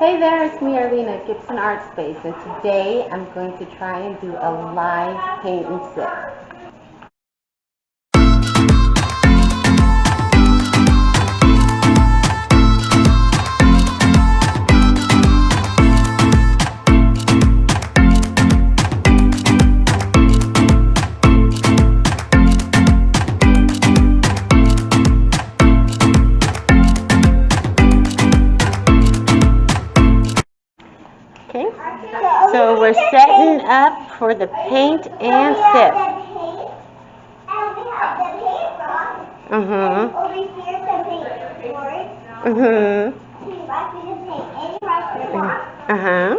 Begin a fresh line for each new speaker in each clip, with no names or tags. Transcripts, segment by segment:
Hey there, it's me, Arlene at Gibson Art Space, and today I'm going to try and do a live paint and sip. Okay, so we're setting up for the paint and sip. Mm-hmm. Mm-hmm. Uh-huh.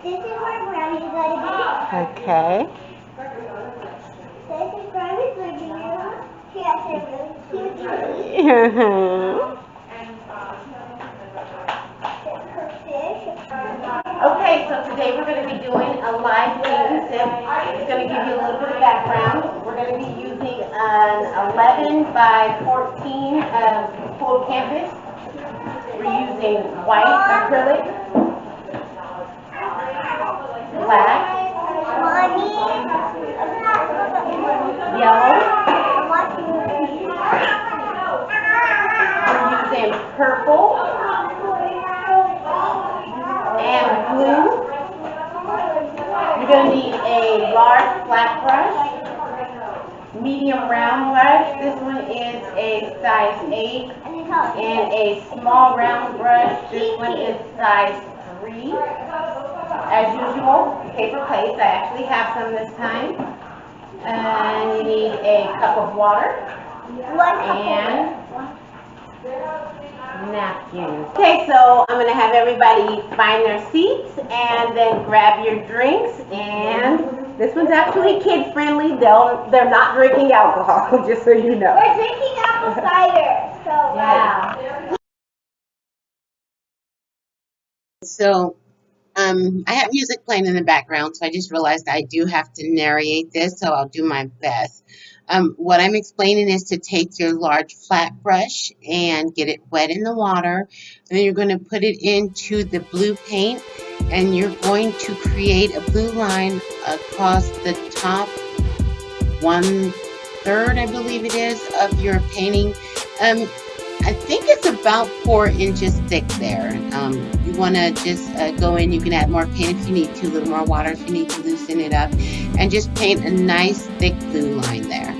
This is where Brownie's gonna be. Okay. This is Brownie's living room. She has a really cute tree. Uh-huh. Okay, so today we're going to be doing a live paint and sip. It's going to give you a little bit of background. We're going to be using an 11 by 14 full canvas. We're using white acrylic, black, yellow. We're using purple and blue. You're going to need a large flat brush, medium round brush. This one is a size 8, and a small round brush. This one is size 3. As usual, paper plates. I actually have some this time. And you need a cup of water and napkins. Okay, so I'm going to have everybody find their seats and then grab your drinks. And this one's actually kid friendly. They're not drinking alcohol, just so you know.
We're drinking apple cider. So
yeah.
So I have music playing in the background, so I just realized I do have to narrate this, so I'll do my best. What I'm explaining is to take your large flat brush and get it wet in the water, and then you're going to put it into the blue paint, and you're going to create a blue line across the top 1/3, I believe it is, of your painting. I think it's about 4 inches thick there. You want to just go in. You can add more paint if you need to, a little more water if you need to loosen it up, and just paint a nice thick blue line there.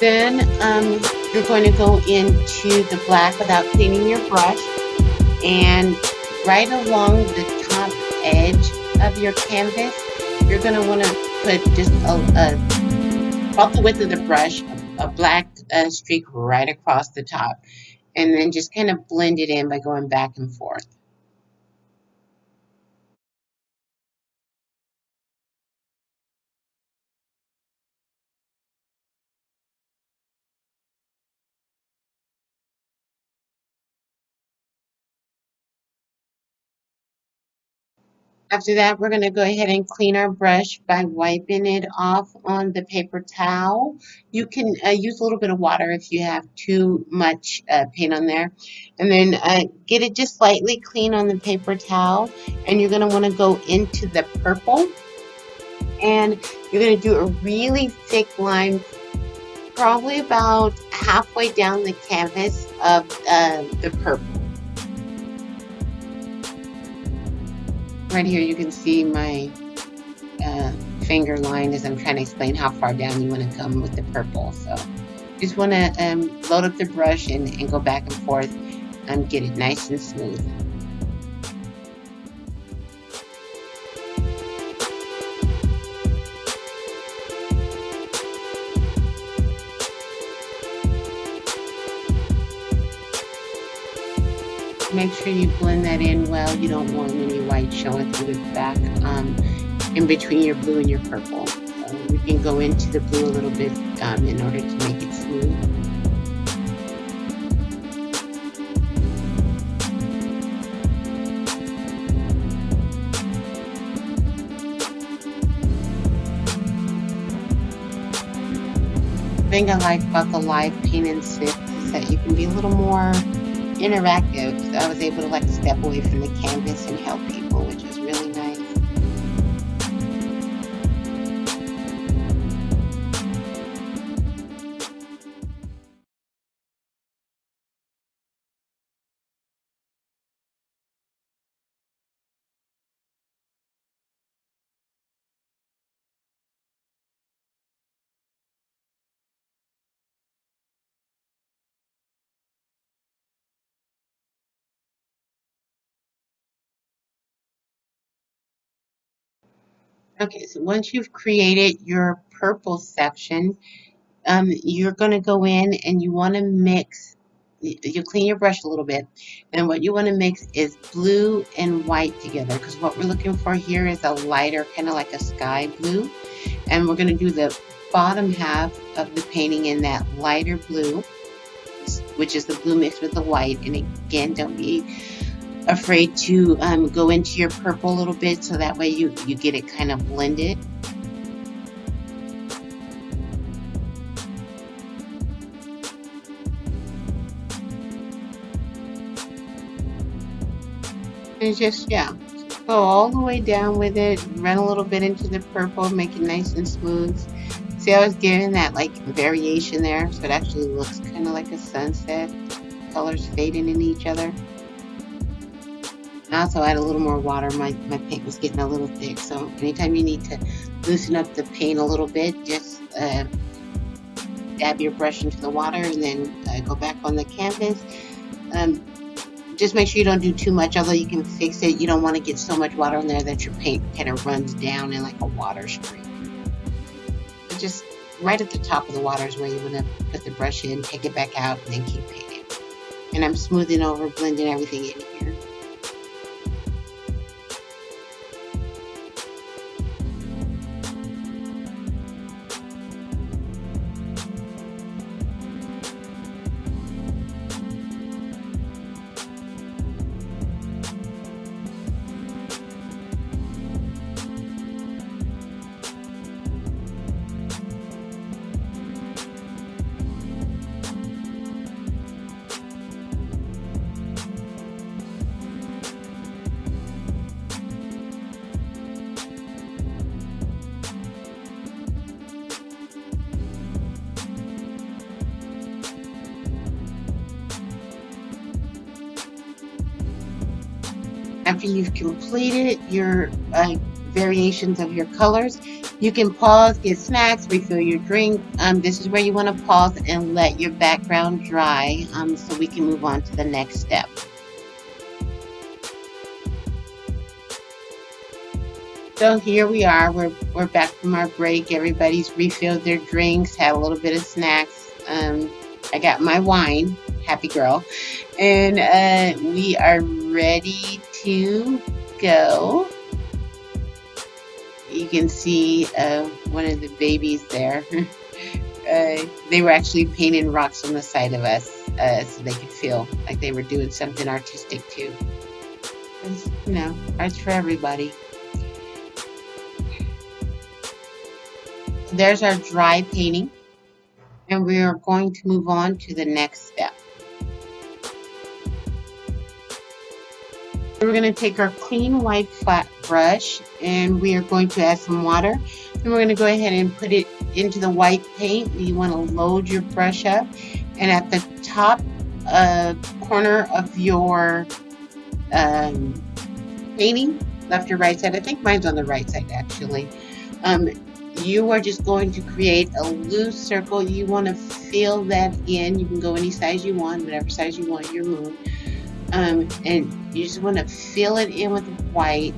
Then you're going to go into the black without cleaning your brush, and right along the top edge of your canvas, you're going to want to put just about the width of the brush, a black streak right across the top, and then just kind of blend it in by going back and forth. After that, we're going to go ahead and clean our brush by wiping it off on the paper towel. You can use a little bit of water if you have too much paint on there. And then get it just slightly clean on the paper towel. And you're going to want to go into the purple. And you're going to do a really thick line, probably about halfway down the canvas of the purple. Right here you can see my finger line as I'm trying to explain how far down you want to come with the purple. So just want to load up the brush and go back and forth and get it nice and smooth. make sure you blend that in well. You don't want any white showing through the back in between your blue and your purple. We can go into the blue a little bit in order to make it smooth. The thing I like about the live paint and sip is that you can be a little more interactive. So I was able to like step away from the canvas and help people, which is really nice. Okay, so once you've created your purple section, you're going to go in and you want to mix, you clean your brush a little bit, and what you want to mix is blue and white together, because what we're looking for here is a lighter, kind of like a sky blue, and we're going to do the bottom half of the painting in that lighter blue, which is the blue mixed with the white. And again, don't be afraid to go into your purple a little bit, so that way you get it kind of blended. And just, yeah, go all the way down with it, run a little bit into the purple, make it nice and smooth. See how it's giving that like variation there, so it actually looks kind of like a sunset, colors fading in each other. I also add a little more water. My paint was getting a little thick, so anytime you need to loosen up the paint a little bit, just dab your brush into the water and then go back on the canvas. Just make sure you don't do too much, although you can fix it. You don't want to get so much water in there that your paint kind of runs down in like a water stream. But just right at the top of the water is where you want to put the brush in, take it back out, and then keep painting. And I'm smoothing over, blending everything in here. After you've completed your variations of your colors, you can pause, get snacks, refill your drink. This is where you want to pause and let your background dry so we can move on to the next step. So here we are, we're back from our break. Everybody's refilled their drinks, had a little bit of snacks. I got my wine, happy girl, and we are ready to go. You can see one of the babies there. They were actually painting rocks on the side of us so they could feel like they were doing something artistic too. It's, you know, art's for everybody. There's our dry painting, and we are going to move on to the next step. We're going to take our clean white flat brush and we are going to add some water. And we're going to go ahead and put it into the white paint. You want to load your brush up, and at the top corner of your painting, left or right side, I think mine's on the right side actually, you are just going to create a loose circle. You want to fill that in. You can go any size you want, whatever size you want your moon. And you just want to fill it in with white.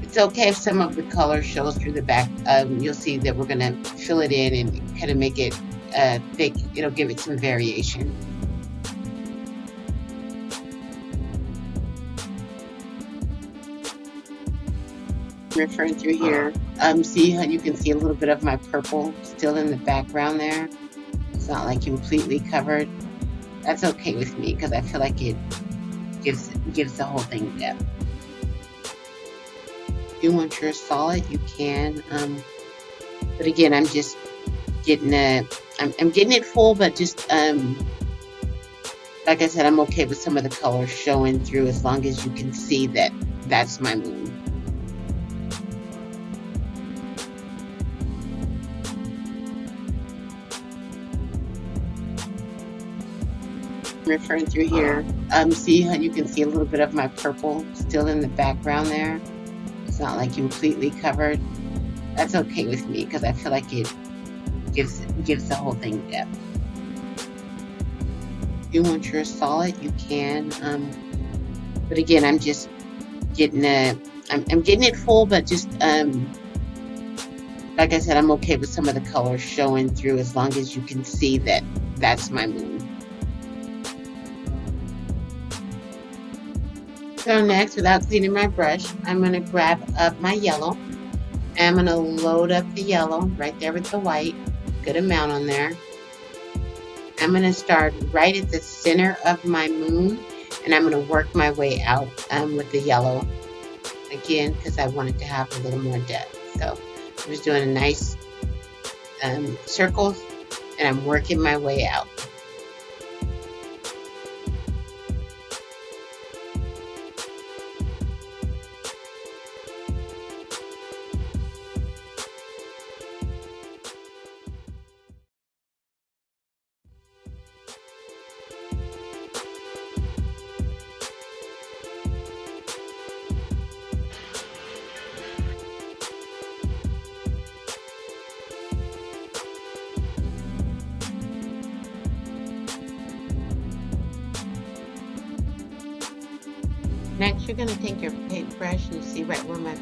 It's okay if some of the color shows through the back. You'll see that we're going to fill it in and kind of make it thick. It'll give it some variation. Referring through here, see how you can see a little bit of my purple still in the background there? It's not like completely covered. That's okay with me because I feel like it gives the whole thing depth. If you want yours solid, you can. But again, I'm just getting I'm getting it full, but just like I said, I'm okay with some of the colors showing through as long as you can see that that's my moon. Referring through here, see how you can see a little bit of my purple still in the background there? It's not like completely covered. That's okay with me because I feel like it gives the whole thing depth. If you want yours solid, you can. But again, I'm just getting I'm getting it full, but just like I said, I'm okay with some of the colors showing through as long as you can see that that's my moon. So next, without cleaning my brush, I'm going to grab up my yellow. And I'm going to load up the yellow right there with the white. Good amount on there. I'm going to start right at the center of my moon. And I'm going to work my way out with the yellow. Again, because I want it to have a little more depth. So I'm just doing a nice circles. And I'm working my way out. Next, you're going to take your paintbrush and see right where my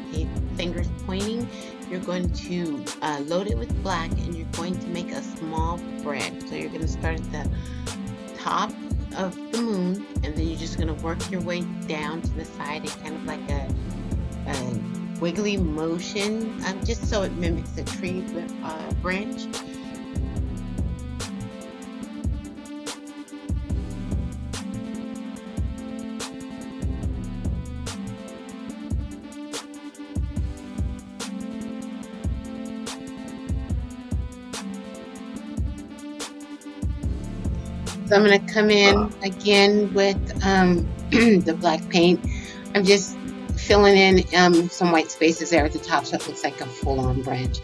finger's pointing. You're going to load it with black and you're going to make a small branch. So you're going to start at the top of the moon and then you're just going to work your way down to the side and kind of like a wiggly motion, just so it mimics a tree branch. So I'm going to come in again with the black paint. I'm just filling in some white spaces there at the top so it looks like a full-on branch.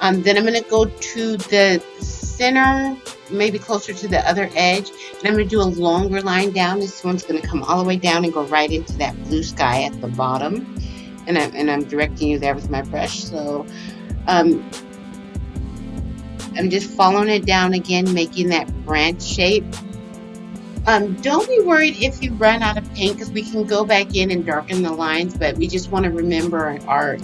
Then I'm going to go to the center, maybe closer to the other edge, and I'm going to do a longer line down. This one's going to come all the way down and go right into that blue sky at the bottom. And I'm directing you there with my brush. So I'm just following it down again, making that branch shape. Don't be worried if you run out of paint because we can go back in and darken the lines, but we just want to remember our,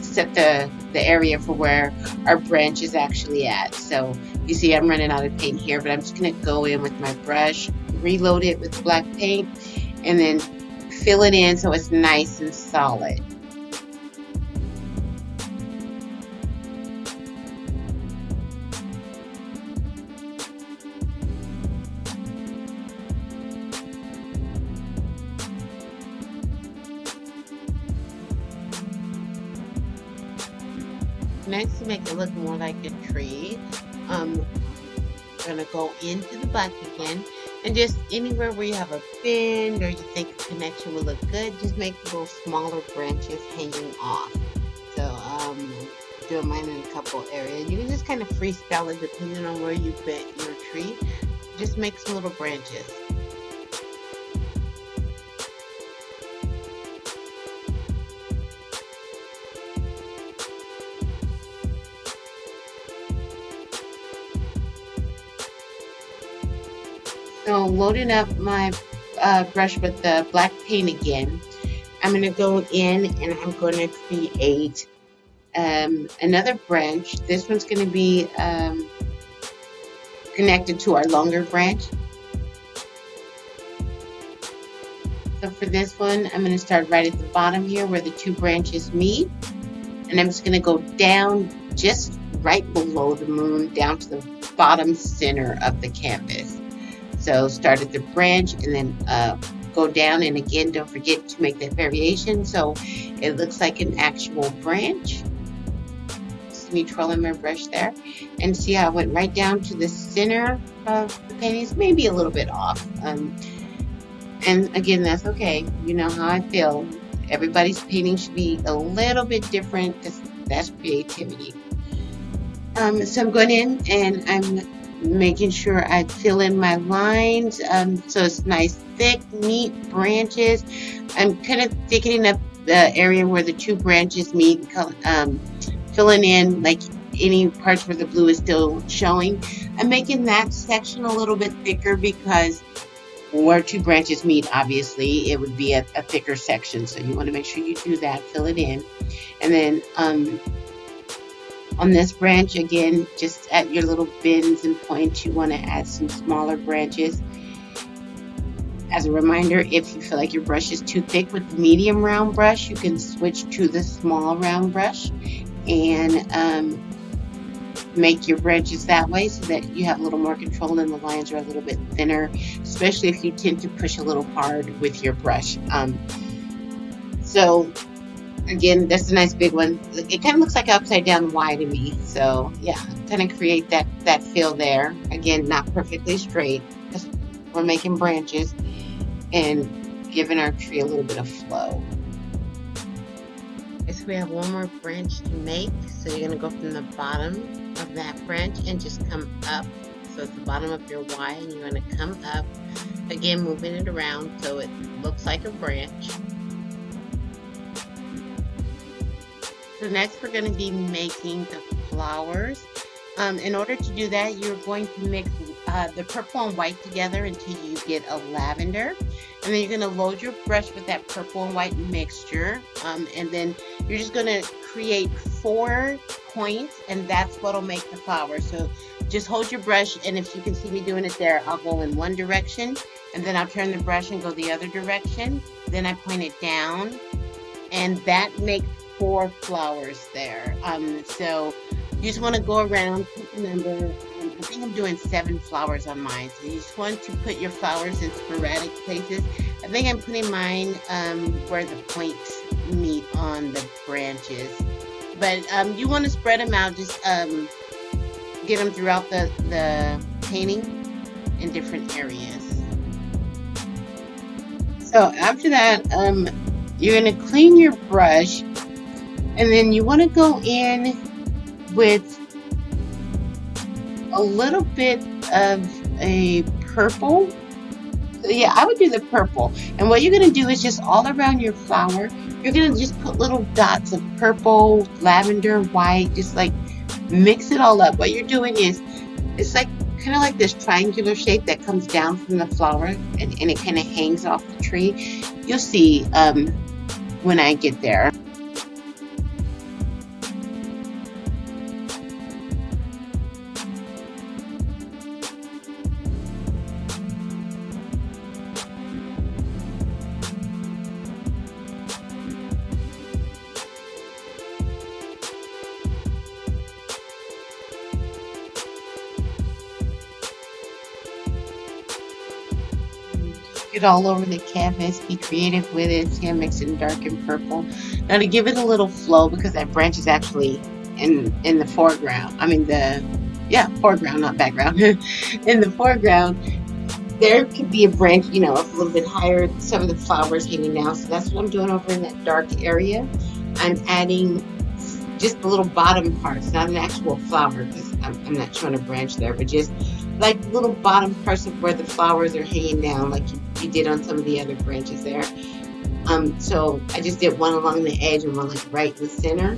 set the area for where our branch is actually at. So you see I'm running out of paint here, but I'm just going to go in with my brush, reload it with black paint, and then fill it in so it's nice and solid. Next, to make it look more like a tree, I'm going to go into the black again, and just anywhere where you have a bend or you think a connection will look good, just make little smaller branches hanging off. So doing mine in a couple areas. You can just kind of freestyle it depending on where you bent your tree. Just make some little branches. So loading up my brush with the black paint again, I'm going to go in and I'm going to create another branch. This one's going to be connected to our longer branch. So for this one, I'm going to start right at the bottom here where the two branches meet. And I'm just going to go down just right below the moon, down to the bottom center of the canvas. So start at the branch and then go down, and again, don't forget to make that variation so it looks like an actual branch. See me twirling my brush there, and see how I went right down to the center of the paintings, maybe a little bit off. And again, that's okay. You know how I feel. Everybody's painting should be a little bit different, because that's creativity. So I'm going in and I'm making sure I fill in my lines, so it's nice, thick, neat branches. I'm kind of thickening up the area where the two branches meet, filling in like any parts where the blue is still showing. I'm making that section a little bit thicker because where two branches meet, obviously, it would be a thicker section. So you want to make sure you do that, fill it in. And then on this branch, again, just at your little bends and points, you want to add some smaller branches. As a reminder, if you feel like your brush is too thick with the medium round brush, you can switch to the small round brush and make your branches that way so that you have a little more control and the lines are a little bit thinner, especially if you tend to push a little hard with your brush. So again, that's a nice big one. It kind of looks like upside down Y to me. So yeah, kind of create that feel there. Again, not perfectly straight because we're making branches and giving our tree a little bit of flow. So we have one more branch to make. So you're going to go from the bottom of that branch and just come up. So it's the bottom of your Y, and you're going to come up. Again, moving it around so it looks like a branch. So next we're going to be making the flowers. In order to do that, you're going to mix the purple and white together until you get a lavender. And then you're going to load your brush with that purple and white mixture. And then you're just going to create 4 points, and that's what will make the flower. So just hold your brush, and if you can see me doing it there, I'll go in one direction, and then I'll turn the brush and go the other direction. Then I point it down, and that makes 4 flowers there. So you just want to go around, pick a number. I think I'm doing 7 flowers on mine. So you just want to put your flowers in sporadic places. I think I'm putting mine where the points meet on the branches. But you want to spread them out. Just get them throughout the painting in different areas. So after that, you're going to clean your brush. And then you want to go in with a little bit of a purple. So yeah, I would do the purple. And what you're going to do is just all around your flower, you're going to just put little dots of purple, lavender, white, just like mix it all up. What you're doing is, it's like kind of like this triangular shape that comes down from the flower and it kind of hangs off the tree. You'll see when I get there. It all over the canvas, be creative with it. See, I'm mixing dark and purple. Now to give it a little flow, because that branch is actually in the foreground. I mean foreground, not background. In the foreground, there could be a branch, you know, a little bit higher, some of the flowers hanging down. So that's what I'm doing over in that dark area. I'm adding just the little bottom parts, not an actual flower, because I'm not showing a branch there, but just like little bottom parts of where the flowers are hanging down, like you did on some of the other branches there. So I just did one along the edge and one like right in the center.